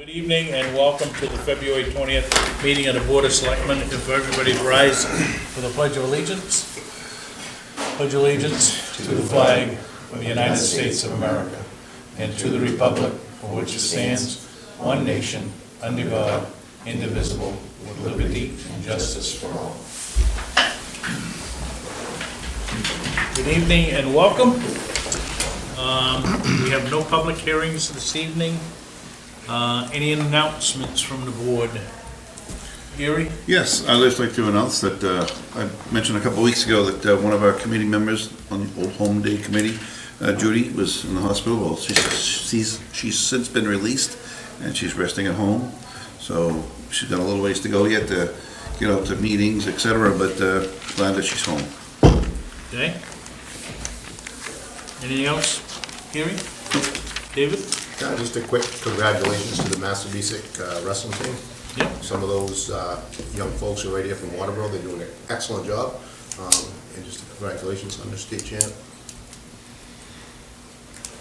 Good evening and welcome to the February 20th meeting of the Board of Selectmen. If everybody rise for the Pledge of Allegiance. Pledge allegiance to the flag of the United States of America and to the republic for which it stands, one nation, under God, indivisible, with liberty and justice for all. Good evening and welcome. We have no public hearings this evening. Any announcements from the board? Gary? Yes, I'd just like to announce that I mentioned a couple of weeks ago that one of our committee members on the Old Home Day Committee, Judy, was in the hospital. Well, she's since been released and she's resting at home. So she's got a little ways to go yet to get out to meetings, etc. But glad that she's home. Okay. Anything else? Gary? David? Just a quick congratulations to the Massabesic wrestling team. Yep. Some of those young folks are right here from Waterboro. They're doing an excellent job. And just congratulations on the state champ.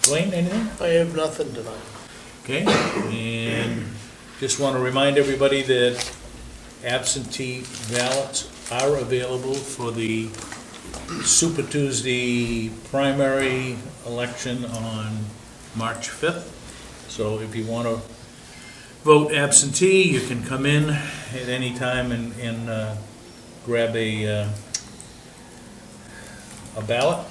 Dwayne, anything? I have nothing tonight. Okay, and just want to remind everybody that absentee ballots are available for the Super Tuesday primary election on March 5th. So if you want to vote absentee, you can come in at any time and grab a ballot,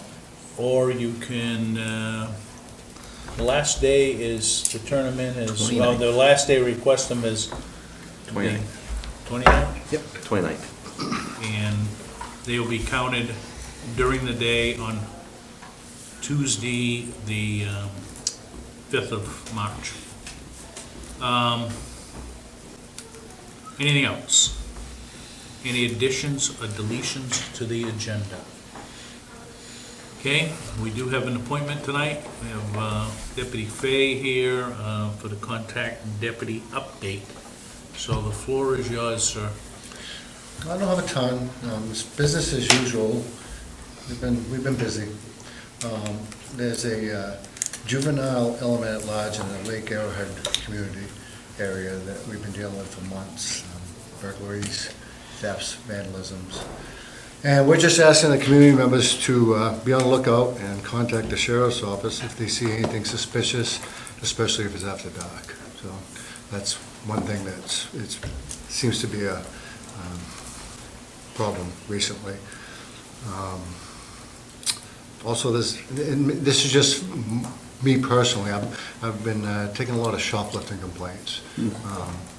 or you can, the last day is to turn them in is, well, the last day request them is 29th. 29th? Yep, 29th. And they will be counted during the day on Tuesday, the 5th of March. Anything else? Any additions or deletions to the agenda? Okay, we do have an appointment tonight. We have Deputy Fay here for the contact deputy update. So the floor is yours, sir. I don't have a ton. It's business as usual. We've been busy. There's a juvenile element at large in the Lake Arrowhead community area that we've been dealing with for months. Burglaries, thefts, vandalisms. And we're just asking the community members to be on the lookout and contact the sheriff's office if they see anything suspicious, especially if it's after dark. So that's one thing it seems to be a problem recently. Also, this is just me personally. I've been taking a lot of shoplifting complaints. I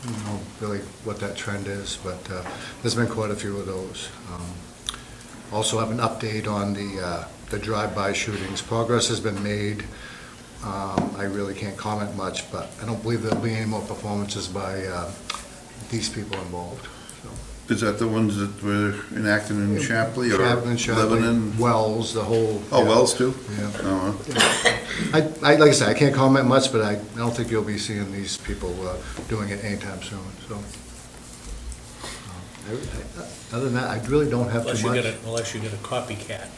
don't know really what that trend is, but there's been quite a few of those. Also have an update on the drive-by shootings. Progress has been made. I really can't comment much, but I don't believe there'll be any more performances by these people involved. Is that the ones that were enacted in Shapley or Chapman, Lebanon? Wells, the whole. Oh, yeah. Wells too? Yeah. Oh, Like I said, I can't comment much, but I don't think you'll be seeing these people doing it anytime soon, so. Other than that, I really don't have too much. Unless you get a copycat.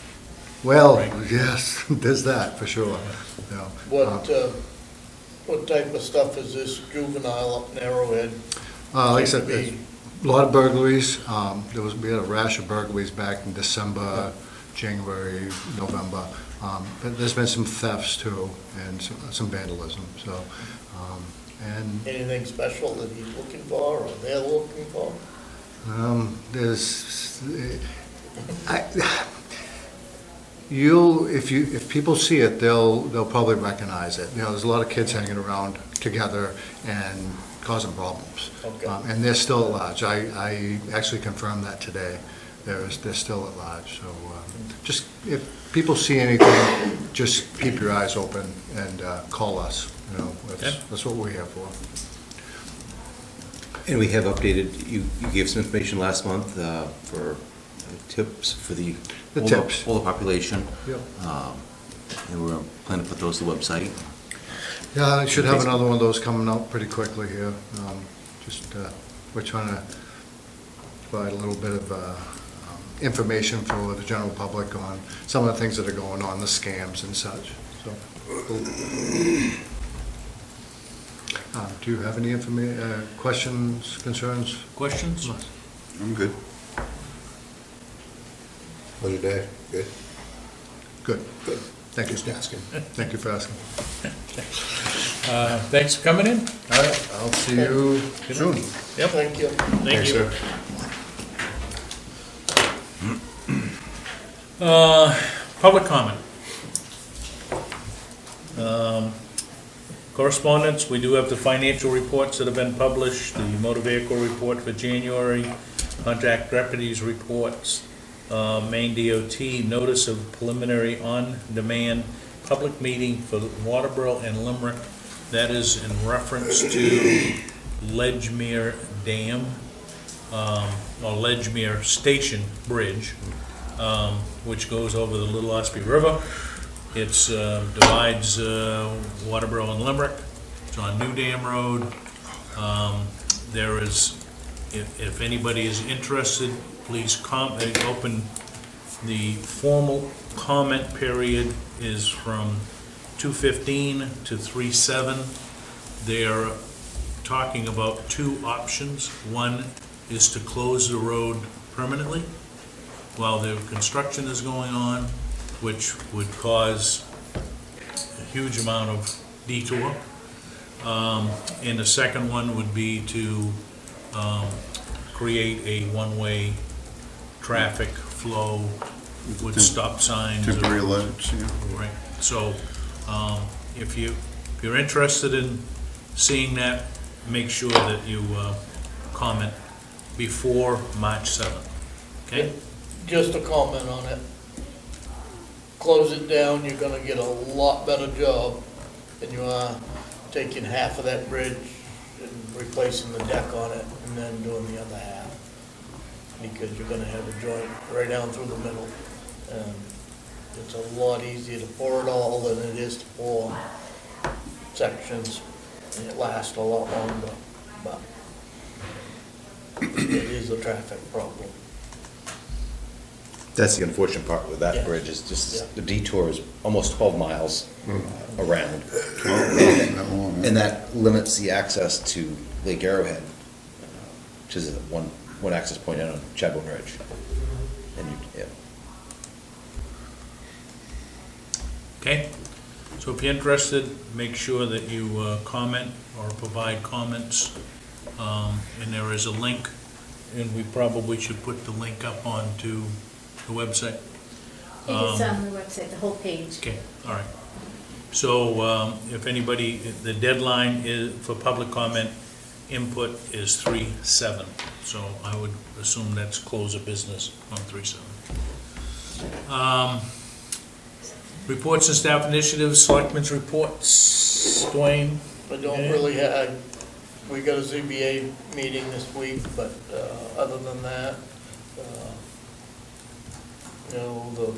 Well, Right. yes, there's that, for sure. Yeah. What type of stuff is this juvenile up in Arrowhead? Like I said, Seem to there's be- a lot of burglaries. We had a rash of burglaries back in December, January, November. But there's been some thefts too, and some vandalism, so. And Anything special that he's looking for, or they're looking for? if people see it, they'll probably recognize it. You know, there's a lot of kids hanging around together and causing problems. Okay. And they're still at large. I actually confirmed that today. They're still at large. So just if people see anything, just keep your eyes open and call us. You know, that's what we're here for. And we have updated, you gave some information last month for tips for the tips. older population. Yep. And we're planning to put those to the website. Yeah, I should have another one of those coming out pretty quickly here. We're trying to provide a little bit of information for the general public on some of the things that are going on, the scams and such. So, Do you have any questions, concerns? Questions? I'm good. How's your day? Good? Good. Good. Thank you. Just asking. Thank you for asking. Thanks for coming in. All right, I'll see you soon. Yep. Thank you. Thank Thanks, you. sir. Public comment. Correspondence, we do have the financial reports that have been published, the motor vehicle report for January, contract deputies reports, Maine DOT, notice of preliminary on-demand public meeting for Waterboro and Limerick. That is in reference to Ledgmere Dam, or Ledgmere Station Bridge, which goes over the Little Ospey River. It's divides Waterboro and Limerick. It's on New Dam Road. There is, if anybody is interested, please open. The formal comment period is from 2:15 to 3:07. They're talking about two options. One is to close the road permanently while the construction is going on, which would cause a huge amount of detour. And the second one would be to create a one-way traffic flow with stop signs. Temporary lights, yeah. Right, so if you're interested in seeing that, make sure that you comment before March 7th, okay? Just a comment on it. Close it down, you're gonna get a lot better job than you are taking half of that bridge and replacing the deck on it and then doing the other half. Because you're gonna have a joint right down through the middle. And it's a lot easier to pour it all than it is to pour sections, and it lasts a lot longer, but it is a traffic problem. That's the unfortunate part with that Yeah. bridge, is Yeah. just the detour is almost 12 miles around. That long, huh? And that limits the access to Lake Arrowhead, which is one access point out on Chadbourne Ridge. And yeah. Okay, so if you're interested, make sure that you comment or provide comments. And there is a link, and we probably should put the link up onto the website. It is on the website, the whole page. Okay, all right. So if anybody, the deadline is for public comment input is 3/7. So I would assume that's close of business on 3/7. Reports and staff initiatives, selectmen's reports, Dwayne? I don't really have, we got a ZBA meeting this week, but other than that, you know,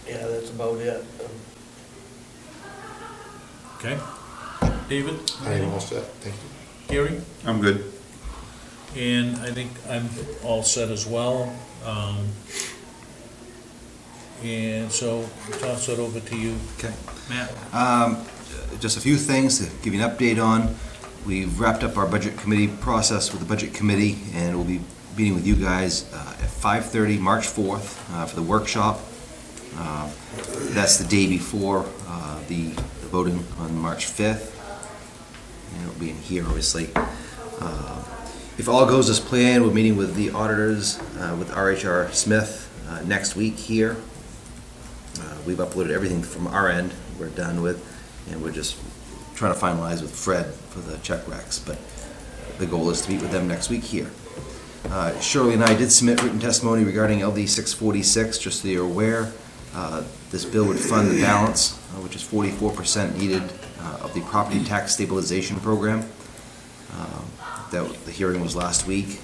that's about it. Okay. David? I am all set, thank you. Gary? I'm good. And I think I'm all set as well. And so I'll toss it over to you, Okay. Matt. Just a few things to give you an update on. We've wrapped up our budget committee process with the budget committee, and we'll be meeting with you guys at 5:30, March 4th, for the workshop. That's the day before the voting on March 5th. And it'll be in here, obviously. If all goes as planned, we're meeting with the auditors, with RHR Smith, next week here. We've uploaded everything from our end, we're done with, and we're just trying to finalize with Fred for the check recs, but the goal is to meet with them next week here. Shirley and I did submit written testimony regarding LD 646, just so you're aware. This bill would fund the balance, which is 44% needed, of the property tax stabilization program. The hearing was last week,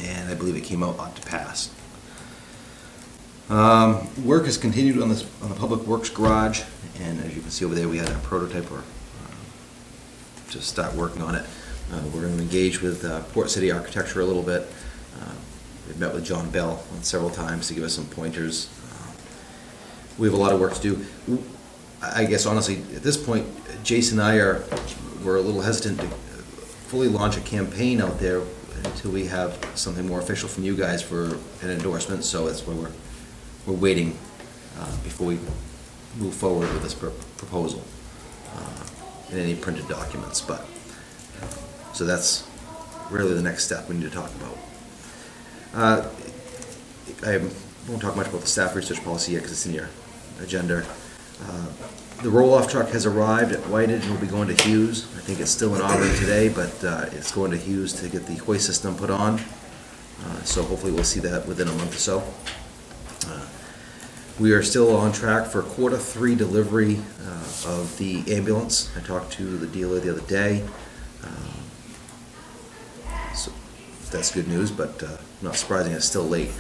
and I believe it came out ought to pass. Work has continued on the Public Works Garage, and as you can see over there, we had a prototype to start working on it. We're going to engage with Port City Architecture a little bit. We've met with John Bell several times to give us some pointers. We have a lot of work to do. I guess honestly, at this point, Jason and we're a little hesitant to fully launch a campaign out there until we have something more official from you guys for an endorsement, so that's why we're waiting before we move forward with this proposal in any printed documents, but, so that's really the next step we need to talk about. I won't talk much about the staff research policy yet because it's in your agenda. The roll-off truck has arrived at Whited and will be going to Hughes. I think it's still in Auburn today, but it's going to Hughes to get the hoist system put on. So hopefully we'll see that within a month or so. We are still on track for Q3 delivery of the ambulance. I talked to the dealer the other day. So that's good news, but not surprising, it's still late.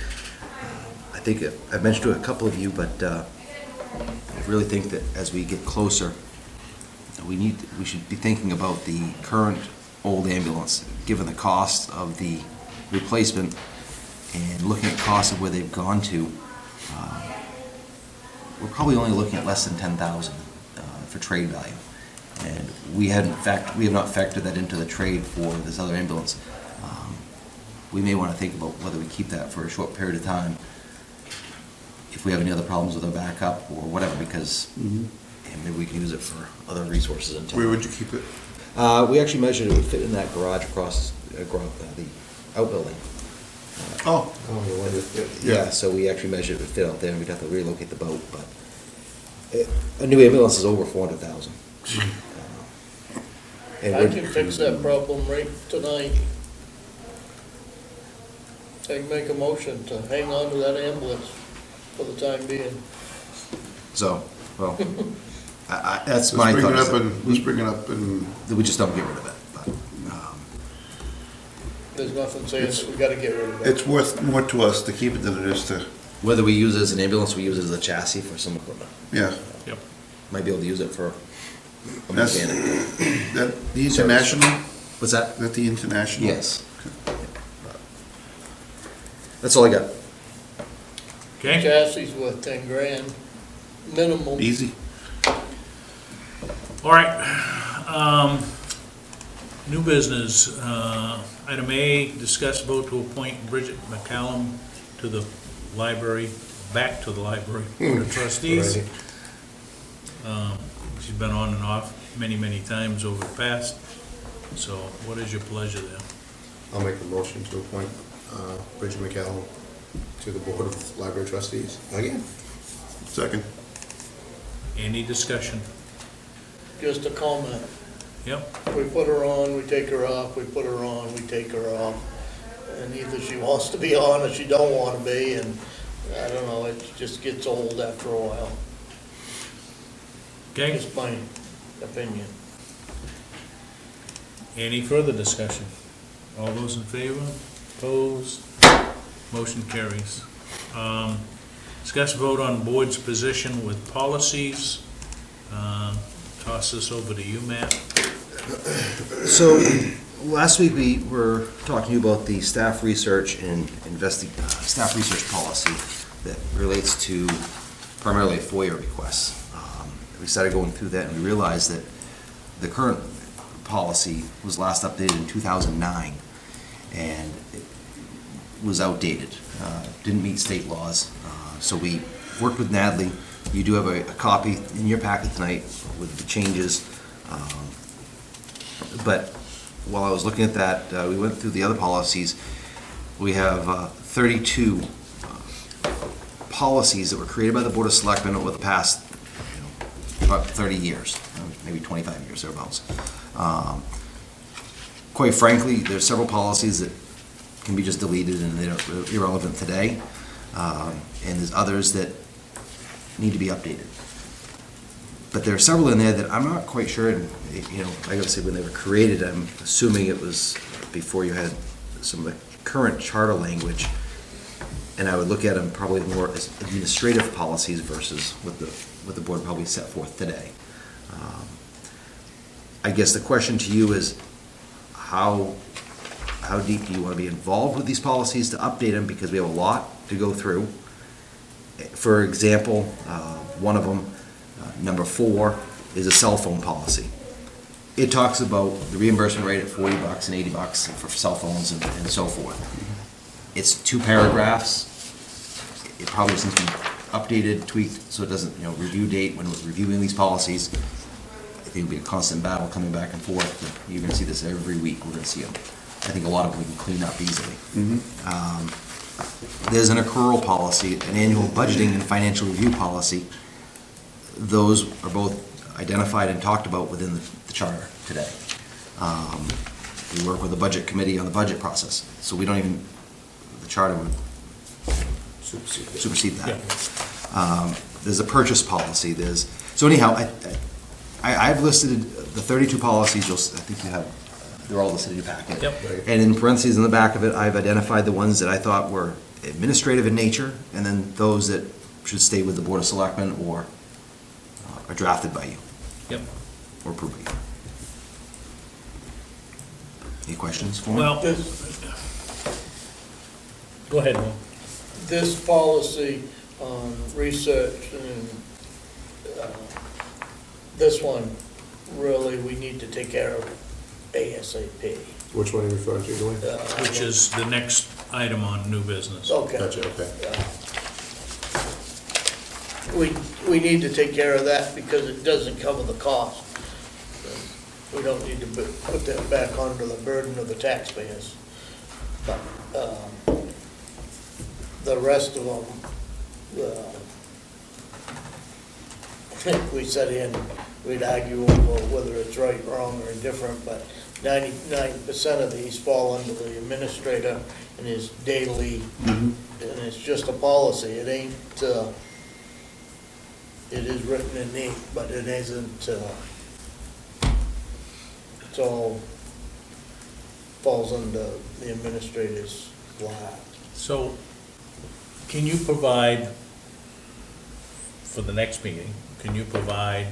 I think I've mentioned to a couple of you, but I really think that as we get closer, we should be thinking about the current old ambulance, given the cost of the replacement and looking at costs of where they've gone to. We're probably only looking at less than 10,000 for trade value, and we have not factored that into the trade for this other ambulance. We may want to think about whether we keep that for a short period of time if we have any other problems with our backup or whatever, because maybe we can use it for other resources in town. Where would you keep it? We actually measured it would fit in that garage across the outbuilding. Oh, the one that, Yeah, so we actually measured it would fit out there, and we'd have to relocate the boat, but a new ambulance is over 400,000. I can fix that problem right tonight. I can make a motion to hang on to that ambulance for the time being. So, well, that's my Let's bring it thought. up and, let's bring it up and, That we just don't get rid of it, but, There's nothing saying that we gotta get rid of it. it's worth more to us to keep it than it is to, whether we use it as an ambulance, we use it as a chassis for some equipment. yeah. Yep. Might be able to use it for a That's- mechanic. That, the international, What's that? is that the international? Yes. That's all I got. Okay? Chassis worth 10 grand, minimum. Easy. All right. New business. Item A, discuss vote to appoint Brigit McCallum to the library, back to the Library Board of Trustees. She's been on and off many, many times over the past. So what is your pleasure there? I'll make the motion to appoint Brigit McCallum to the Board of Library Trustees. Again. Second. Any discussion? Just a comment. Yep. We put her on, we take her off, we put her on, we take her off. And either she wants to be on or she don't want to be, and I don't know, it just gets old after a while. Okay? Just my opinion. Any further discussion? All those in favor? Opposed? Motion carries. Discuss vote on board's position with policies. Toss this over to you, Matt. So, last week we were talking to you about the staff research and staff research policy that relates to primarily FOIA requests. We started going through that and we realized that the current policy was last updated in 2009 and it was outdated, didn't meet state laws. So we worked with Natalie. You do have a copy in your packet tonight with the changes. But while I was looking at that, we went through the other policies. We have 32 policies that were created by the Board of Selectmen over the past about 30 years, maybe 25 years, thereabouts. Quite frankly, there's several policies that can be just deleted and they're irrelevant today. And there's others that need to be updated. But there are several in there that I'm not quite sure, and, I gotta say, when they were created, I'm assuming it was before you had some of the current charter language, and I would look at them probably more as administrative policies versus what the board probably set forth today. I guess the question to you is, how deep do you want to be involved with these policies to update them, because we have a lot to go through. For example, one of them, Number 4 is a cell phone policy. It talks about the reimbursement rate at $40 and $80 for cell phones and so forth. It's 2 paragraphs. It probably needs to be updated, tweaked, so it doesn't, review date when we're reviewing these policies. I think it'll be a constant battle coming back and forth. You're gonna see this every week. We're gonna see them. I think a lot of them we can clean up easily. There's an accrual policy, an annual budgeting and financial review policy. Those are both identified and talked about within the charter today. We work with the budget committee on the budget process, so we don't even, the charter would supersede that. There's a purchase policy, so anyhow, I've listed the 32 policies, I think you have, they're all listed in your packet. Yep. And in parentheses in the back of it, I've identified the ones that I thought were administrative in nature, and then those that should stay with the Board of Selectmen or are drafted by you. Yep. Or approved by you. Any questions for me? Well, go ahead, Will. This policy on research and this one, really, we need to take care of ASAP. Which one are you referring to, Dwayne? Which is the next item on new business. Okay. Gotcha, okay. We need to take care of that because it doesn't cover the cost. We don't need to put that back onto the burden of the taxpayers. But the rest of them, I think we set in, we'd argue over whether it's right, wrong, or indifferent, but 99% of these fall under the administrator and his daily, and it's just a policy. It ain't, it is written in ink, but it isn't, it's all falls under the administrator's lap. So, can you provide, for the next meeting, can you provide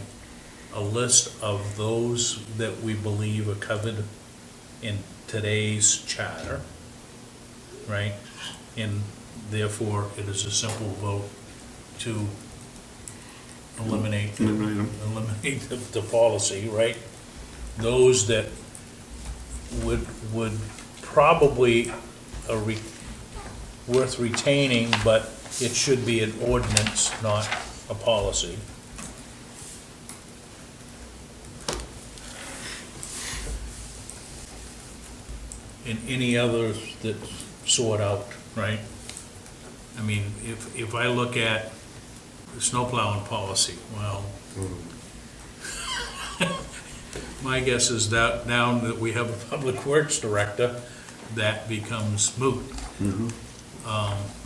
a list of those that we believe are covered in today's charter, right? And therefore, it is a simple vote to eliminate the policy, right? Those that would probably worth retaining, but it should be an ordinance, not a policy. And any others that sort out, right? I mean, if I look at the snow plowing policy, well, my guess is that now that we have a public works director, that becomes moot.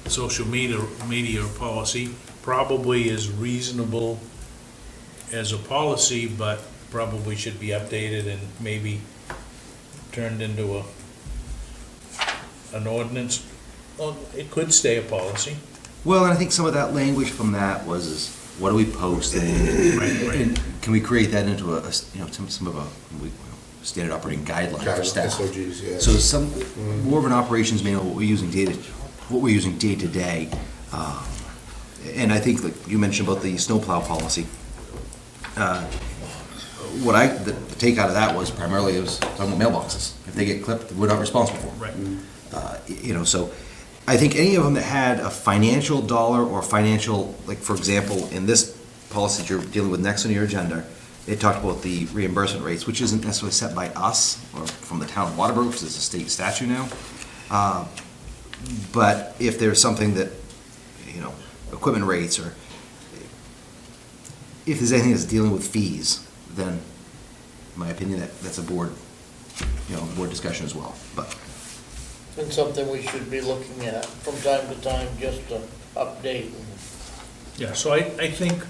Social media policy probably is reasonable as a policy, but probably should be updated and maybe turned into an ordinance. Well, it could stay a policy. Well, and I think some of that language from that was, what do we post? And can we create that into some of a standard operating guideline for staff? SOGs, yeah. So some, more of an operations manual, what we're using day to day. And I think, like you mentioned about the snowplow policy, the take out of that was primarily, it was talking about mailboxes. If they get clipped, we're not responsible for them. Right. So I think any of them that had a financial dollar or financial, like, for example, in this policy that you're dealing with next on your agenda, it talked about the reimbursement rates, which isn't necessarily set by us or from the town of Waterboro, which is a state statute now. But if there's something that, equipment rates, or if there's anything that's dealing with fees, then, in my opinion, that's a board discussion as well. But And something we should be looking at from time to time, just to update. Yeah, so I think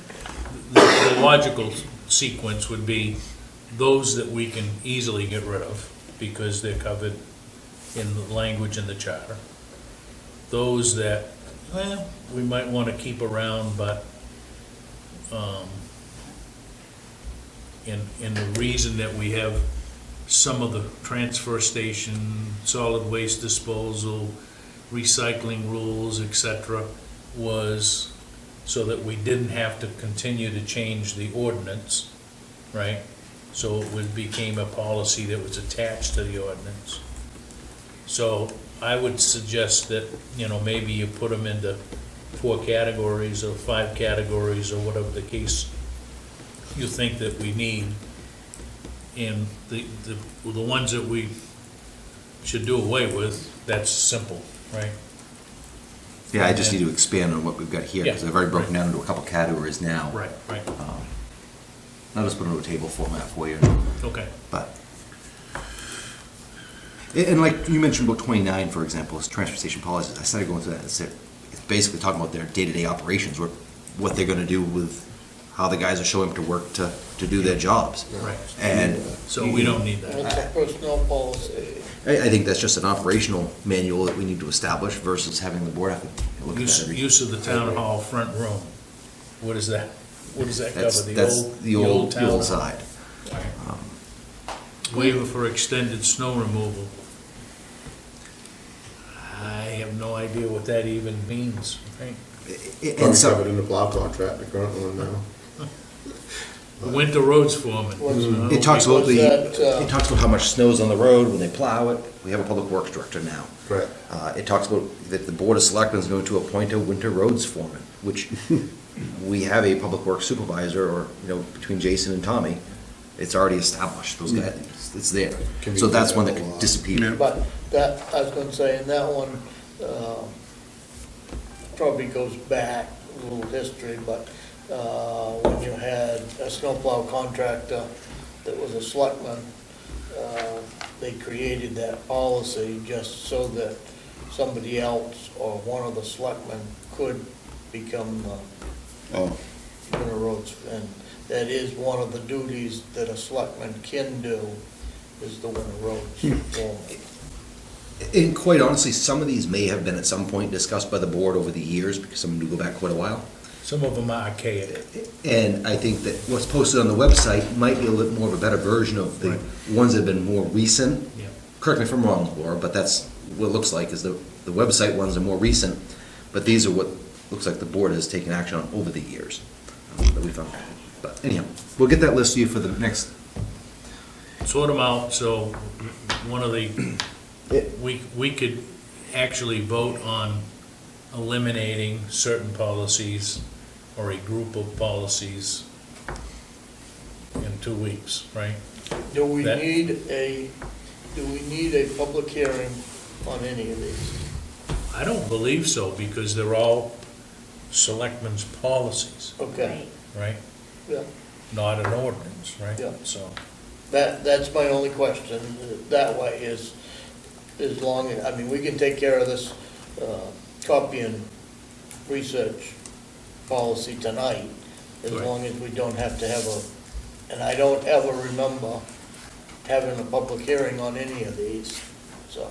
the logical sequence would be those that we can easily get rid of because they're covered in the language in the charter. Those that, we might want to keep around, but in the reason that we have some of the transfer station, solid waste disposal, recycling rules, etc., was so that we didn't have to continue to change the ordinance, right? So it became a policy that was attached to the ordinance. So I would suggest that, maybe you put them into 4 categories or 5 categories or whatever the case you think that we need. And the ones that we should do away with, that's simple, right? Yeah, I just need to expand on what we've got here, because Yeah. I've already broken down into a couple categories now. Right. I'll just put it into a table format for you, Okay. but. And like you mentioned about 29, for example, is transport station policies. I started going through that, it's basically talking about their day-to-day operations, what they're gonna do with how the guys are showing up to work to do their jobs. Right. And. So we don't need that. It's a personnel policy. I think that's just an operational manual that we need to establish versus having the board have to look at that every. Use of the town hall front room. What is that? What does that cover? That's the old town hall? side. Waiver for extended snow removal. I have no idea what that even means, right? And Probably so, covered in the plow contract, the current one now. Winter roads foreman. it talks about Was that, it talks about how much snow's on the road when they plow it. We have a public works director now. Correct. It talks about that the board of selectmen is going to appoint a winter roads foreman, which we have a public works supervisor, or, between Jason and Tommy, it's already established, those guys, it's there. Can be So that's one that done a could lot. disappear. But that, I was gonna say, and that one, probably goes back a little history, but, when you had a snowplow contractor that was a selectman, they created that policy just so that somebody else or one of the selectmen could become, Oh, winter roads. And that is one of the duties that a selectman can do, is the winter roads foreman. And quite honestly, some of these may have been at some point discussed by the board over the years, because some do go back quite a while. Some of them are archaic. And I think that what's posted on the website might be a little more of a better version of the Right. ones that have been more recent. Yeah. Correct me if I'm wrong, Laura, but that's what it looks like, is the website ones are more recent, but these are what looks like the board has taken action on over the years that we found. But anyhow, we'll get that list to you for the next. Sort them out, so one of the, we could actually vote on eliminating certain policies or a group of policies in 2 weeks, right? Do we That- need a public hearing on any of these? I don't believe so, because they're all selectmen's policies, Okay, right? yeah, Not an ordinance, right? Yeah. So, that's my only question, that way is, as long as, we can take care of this, copy and research policy tonight, as Right. long as we don't have to have and I don't ever remember having a public hearing on any of these, so.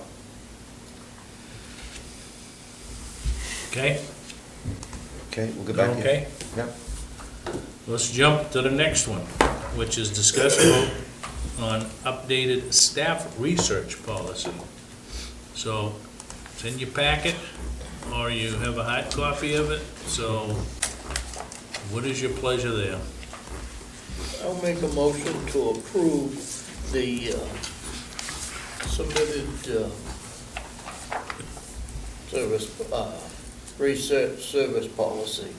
okay, Okay, we'll get back to you. okay? Yep. Let's jump to the next one, which is discuss vote on updated staff research policy. So, it's in your packet, or you have a hard copy of it, so what is your pleasure there? I'll make a motion to approve the submitted service, research service policy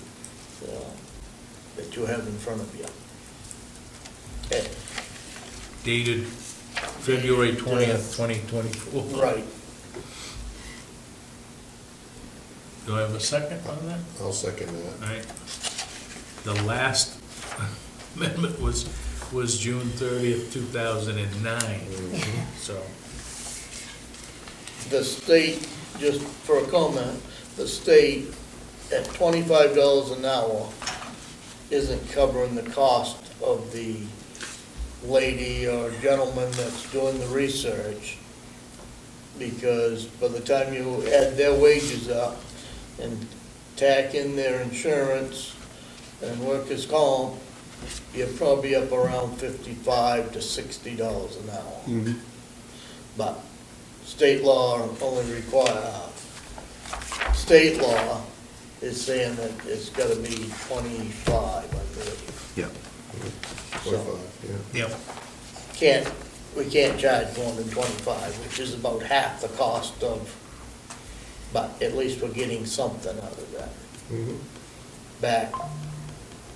that you have in front of you. Okay, Dated February 20th, 2024. right. Do I have a second on that? I'll second that. All right. The last amendment was June 30th, 2009, so. The state, just for a comment, the state at $25 an hour isn't covering the cost of the lady or gentleman that's doing the research, because by the time you add their wages up and tack in their insurance and workers' comp, you're probably up around $55 to $60 an hour. But state law only state law is saying that it's gotta be 25, I believe. Yeah. 25, yeah. Yep. We can't charge more than 25, which is about half the cost of, but at least we're getting something out of that Mhm. back,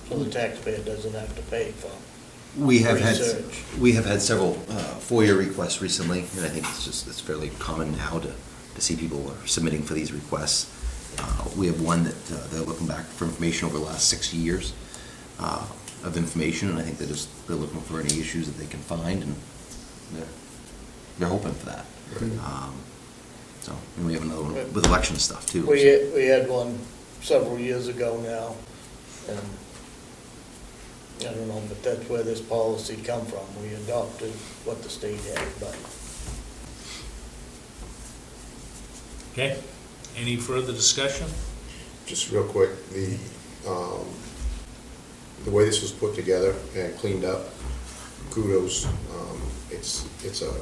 so the taxpayer doesn't have to pay for We have had, research. we have had several FOIA requests recently, and I think it's fairly common now to see people are submitting for these requests. We have one that they're looking back for information over the last 6 years of information, and I think they're looking for any issues that they can find, and they're hoping for that. So, and we have another one with election stuff too. We had one several years ago now, and I don't know, but that's where this policy come from. We adopted what the state had, but Okay, any further discussion? Just real quick, the way this was put together and cleaned up, kudos. It's a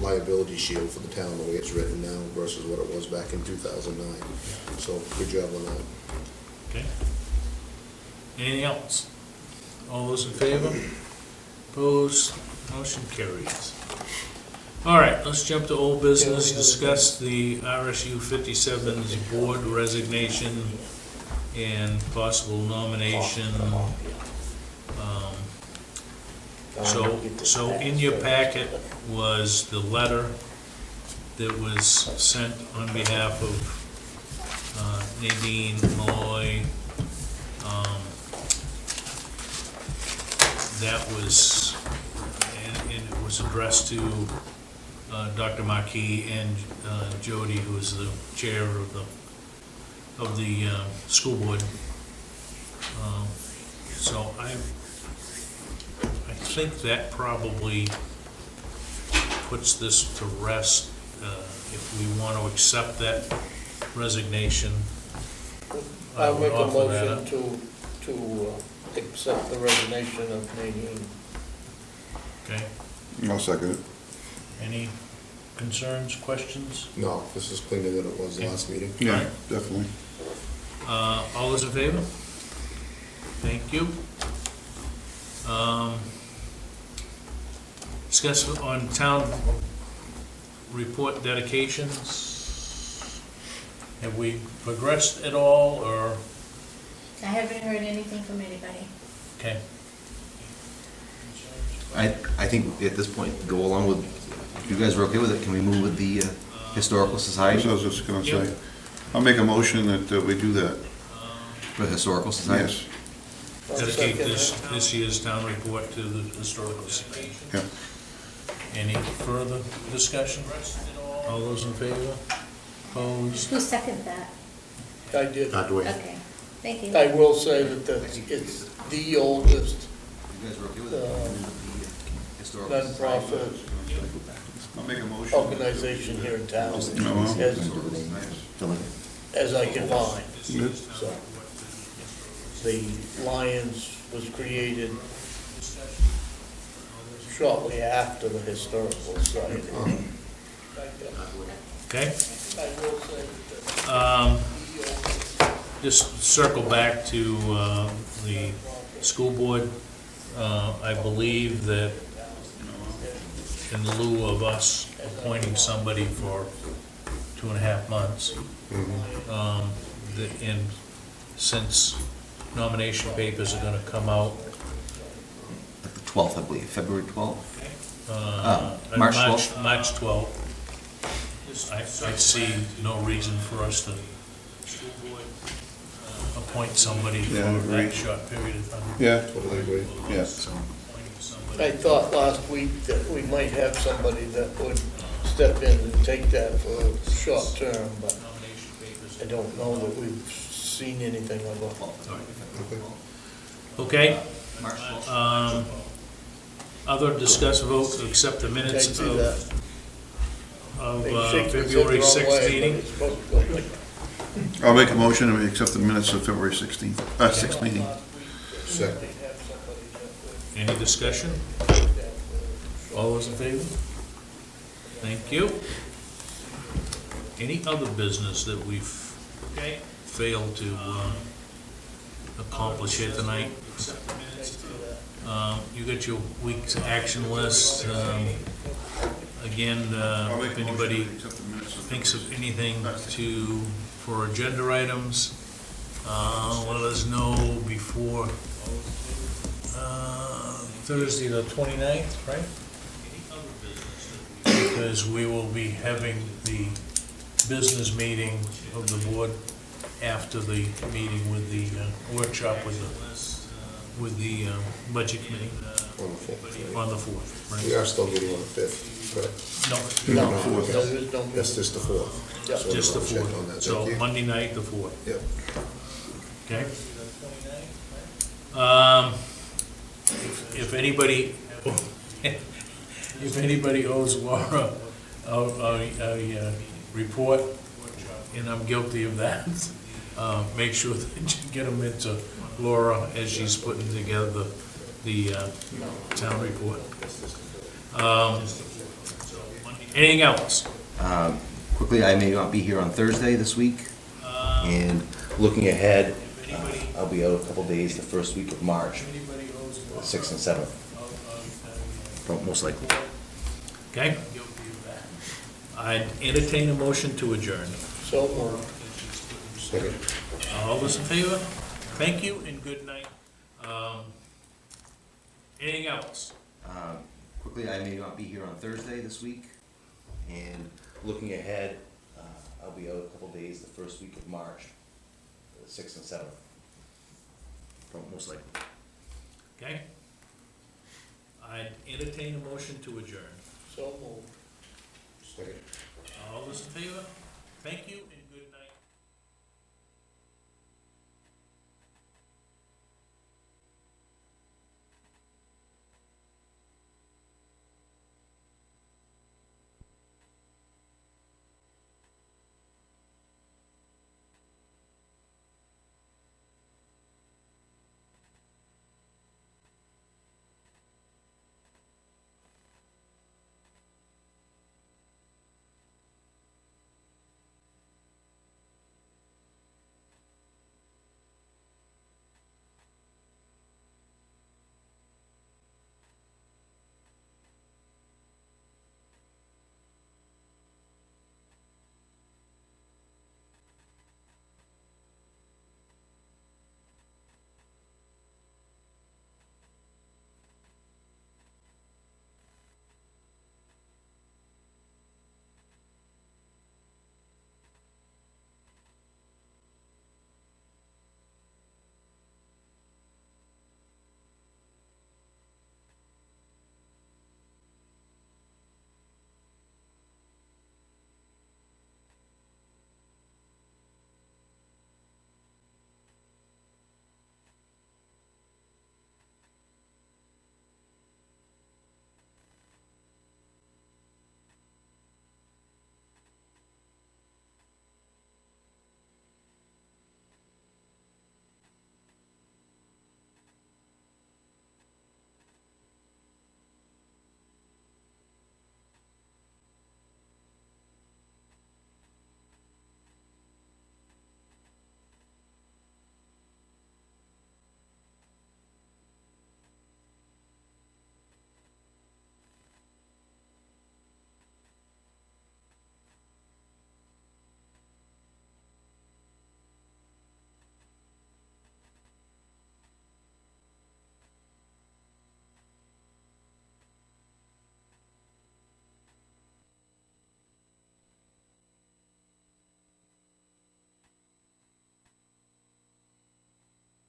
liability shield for the town, the way it's written now versus what it was back in 2009. So, good job on that. Okay. Anything else? All those in favor? Opposed? Motion carries. All right, let's jump to old business, discuss the RSU 57's board resignation and possible nomination. So in your packet was the letter that was sent on behalf of Nadine Malloy. That was, and it was addressed to Dr. Markey and Jody, who is the chair of the school board. So I think that probably puts this to rest, if we want to accept that resignation. I I'll would make a offer that motion to accept the resignation of Nadine. Okay, I'll second it. any concerns, questions? No, this is cleaner than it was the last meeting. Yeah, definitely. All those in favor? Thank you. Discuss on town report dedications. Have we progressed at all, or, I haven't heard anything from anybody. okay, I think at this point, go along with, if you guys are okay with it, can we move with the Historical Society? That's what I was just gonna say. Yep. I'll make a motion that we do that. For the Historical Society? Yes. I'll dedicate second this, it. this year's town report to the historical society. Yeah. Any further discussion? All those in favor? Opposed? Who seconded that? I did. Dwayne. Okay, thank you. I will say that it's the oldest You guys are okay with it? Move with the Historical Society? nonprofit I'll make a motion. organization here in town, No. as I can find. Good. So, the Lions was created shortly after the Historical Society. Okay? I will say that Just circle back to the school board. I believe that in lieu of us appointing somebody for 2.5 months, and since nomination papers are gonna come out At the 12th, I believe, February 12th? March March 12th. March 12th, I see no reason for us to appoint somebody for Yeah, I agree. that short period of time. Yeah, Totally agree. yeah. So, appointing somebody- I thought last week that we might have somebody that would step in and take that for a short term, but Nomination papers. I don't know that we've seen anything of it. Okay, March 12th. other discuss vote to accept the minutes Can't see that. of They shake his head the February wrong 6th way, but meeting. it's supposed to go like I'll make a motion and we accept the minutes of February 16th, 6th meeting. Second. Any discussion? All those in favor? Thank you. Any other business that we've, okay, failed to accomplish here tonight. You got your week's action list. Again, if anybody thinks of anything for agenda items, let us know before Thursday the 29th, right? Because we will be having the business meeting of the board after the meeting with the workshop with the budget committee On the 4th. on the 4th, We right? are still meeting on the 5th, correct? No, No, okay. just don't That's meet. just the 4th. Yeah. So just the I'll check on 4th. that. So Thank you. Monday night, the 4th, Yep. okay? If anybody, if anybody owes Laura a report, and I'm guilty of that, make sure that you get them into Laura as she's putting together the town report. Anything else? Quickly, I may not be here on Thursday this week, and looking ahead, I'll be out a couple days the first week of March, 6th and 7th, most likely. Okay? I'd entertain a motion to adjourn. So moved. Second. All those in favor? Thank you and good night. Anything else? Quickly, I may not be here on Thursday this week, and looking ahead, I'll be out a couple days the first week of March, 6th and 7th, most likely. Okay? I'd entertain a motion to adjourn. So moved. Second. All those in favor? Thank you and